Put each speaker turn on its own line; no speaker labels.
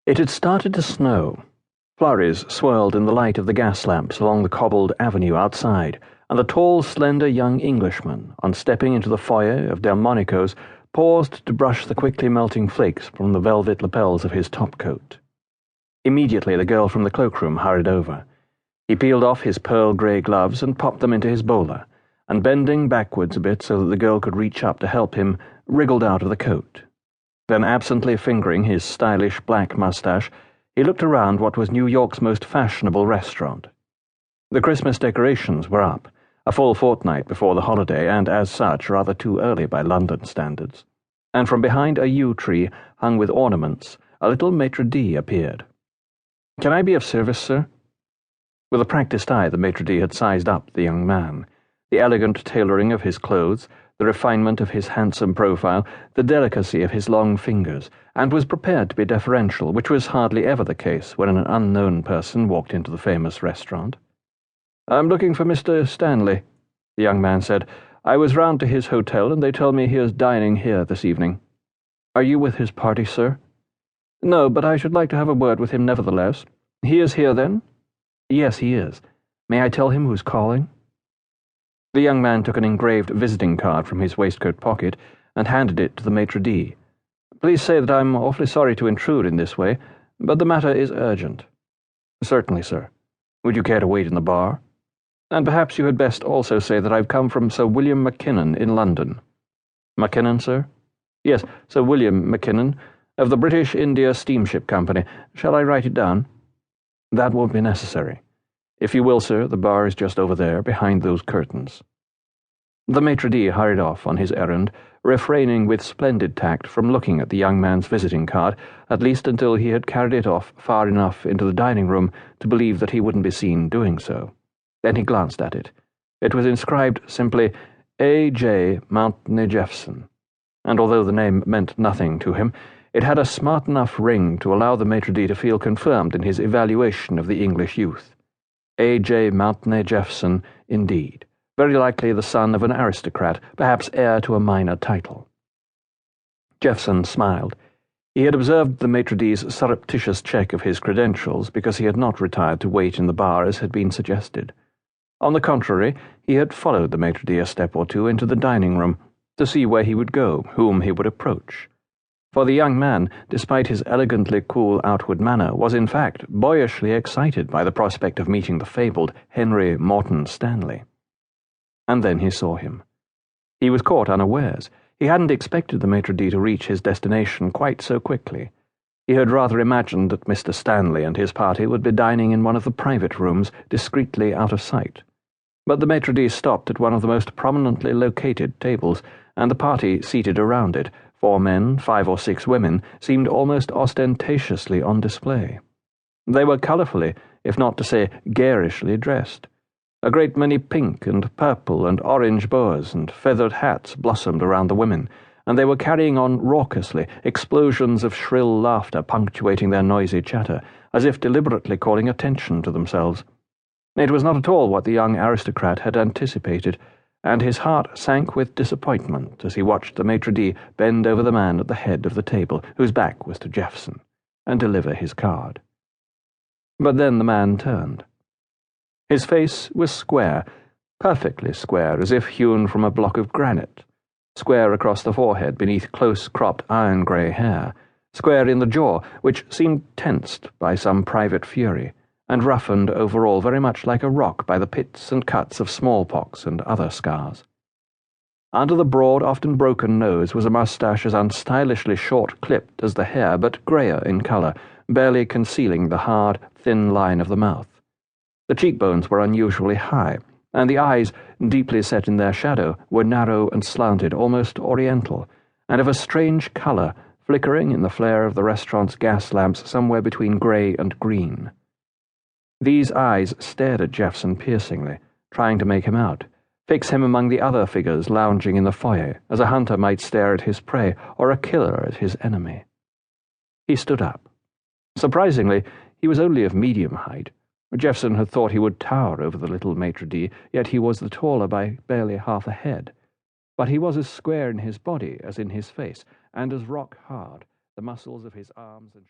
It had started to snow. Flurries swirled in the light of the gas lamps along the cobbled avenue outside, and the tall, slender young Englishman, on stepping into the foyer of Delmonico's, paused to brush the quickly melting flakes from the velvet lapels of his topcoat. Immediately the girl from the cloakroom hurried over. He peeled off his pearl-grey gloves and popped them into his bowler, and bending backwards a bit so that the girl could reach up to help him, wriggled out of the coat. Then, absently fingering his stylish black moustache, he looked around what was New York's most fashionable restaurant. The Christmas decorations were up, a full fortnight before the holiday, and as such rather too early by London standards. And from behind a yew tree hung with ornaments, a little maitre d' appeared. "Can I be of service, sir?" With a practised eye, the maitre d' had sized up the young man. The elegant tailoring of his clothes, the refinement of his handsome profile, the delicacy of his long fingers, and was prepared to be deferential, which was hardly ever the case when an unknown person walked into the famous restaurant. "I'm looking for Mr. Stanley," the young man said. "I was round to his hotel, and they tell me he is dining here this evening." "Are you with his party, sir?" "No, but I should like to have a word with him nevertheless. He is here, then?" "Yes, he is. May I tell him who's calling?" The young man took an engraved visiting card from his waistcoat pocket and handed it to the maitre d'. "Please say that I'm awfully sorry to intrude in this way, but the matter is urgent." "Certainly, sir. Would you care to wait in the bar?" "And perhaps you had best also say that I've come from Sir William Mackinnon in London." "Mackinnon, sir?" "Yes, Sir William Mackinnon, of the British India Steamship Company. Shall I write it down?" "That won't be necessary. If you will, sir, the bar is just over there, behind those curtains." The maitre d' hurried off on his errand, refraining with splendid tact from looking at the young man's visiting card, at least until he had carried it off far enough into the dining room to believe that he wouldn't be seen doing so. Then he glanced at it. It was inscribed simply, A.J. Mountney Jeffson, and although the name meant nothing to him, it had a smart enough ring to allow the maitre d' to feel confirmed in his evaluation of the English youth. A.J. Mountney Jeffson, indeed. Very likely the son of an aristocrat, perhaps heir to a minor title. Jeffson smiled. He had observed the maitre d's surreptitious check of his credentials because he had not retired to wait in the bar as had been suggested. On the contrary, he had followed the maitre d' a step or two into the dining room to see where he would go, whom he would approach. For the young man, despite his elegantly cool outward manner, was in fact boyishly excited by the prospect of meeting the fabled Henry Morton Stanley. And then he saw him. He was caught unawares. He hadn't expected the maitre d' to reach his destination quite so quickly. He had rather imagined that Mr. Stanley and his party would be dining in one of the private rooms, discreetly out of sight. But the maitre d' stopped at one of the most prominently located tables, and the party seated around it, 4 men, 5 or 6 women, seemed almost ostentatiously on display. They were colourfully, if not to say garishly, dressed. A great many pink and purple and orange boas and feathered hats blossomed around the women, and they were carrying on raucously, explosions of shrill laughter punctuating their noisy chatter, as if deliberately calling attention to themselves. It was not at all what the young aristocrat had anticipated, and his heart sank with disappointment as he watched the maitre d' bend over the man at the head of the table, whose back was to Jeffson, and deliver his card. But then the man turned. His face was square, perfectly square, as if hewn from a block of granite, square across the forehead beneath close-cropped iron-grey hair, square in the jaw, which seemed tensed by some private fury, and roughened over all very much like a rock by the pits and cuts of smallpox and other scars. Under the broad, often broken nose was a moustache as unstylishly short-clipped as the hair, but greyer in colour, barely concealing the hard, thin line of the mouth. The cheekbones were unusually high, and the eyes, deeply set in their shadow, were narrow and slanted, almost oriental, and of a strange colour, flickering in the flare of the restaurant's gas lamps somewhere between grey and green. These eyes stared at Jeffson piercingly, trying to make him out, fix him among the other figures lounging in the foyer, as a hunter might stare at his prey or a killer at his enemy. He stood up. Surprisingly, he was only of medium height. Jeffson had thought he would tower over the little maitre d', yet he was the taller by barely half a head. But he was as square in his body as in his face, and as rock-hard, the muscles of his arms and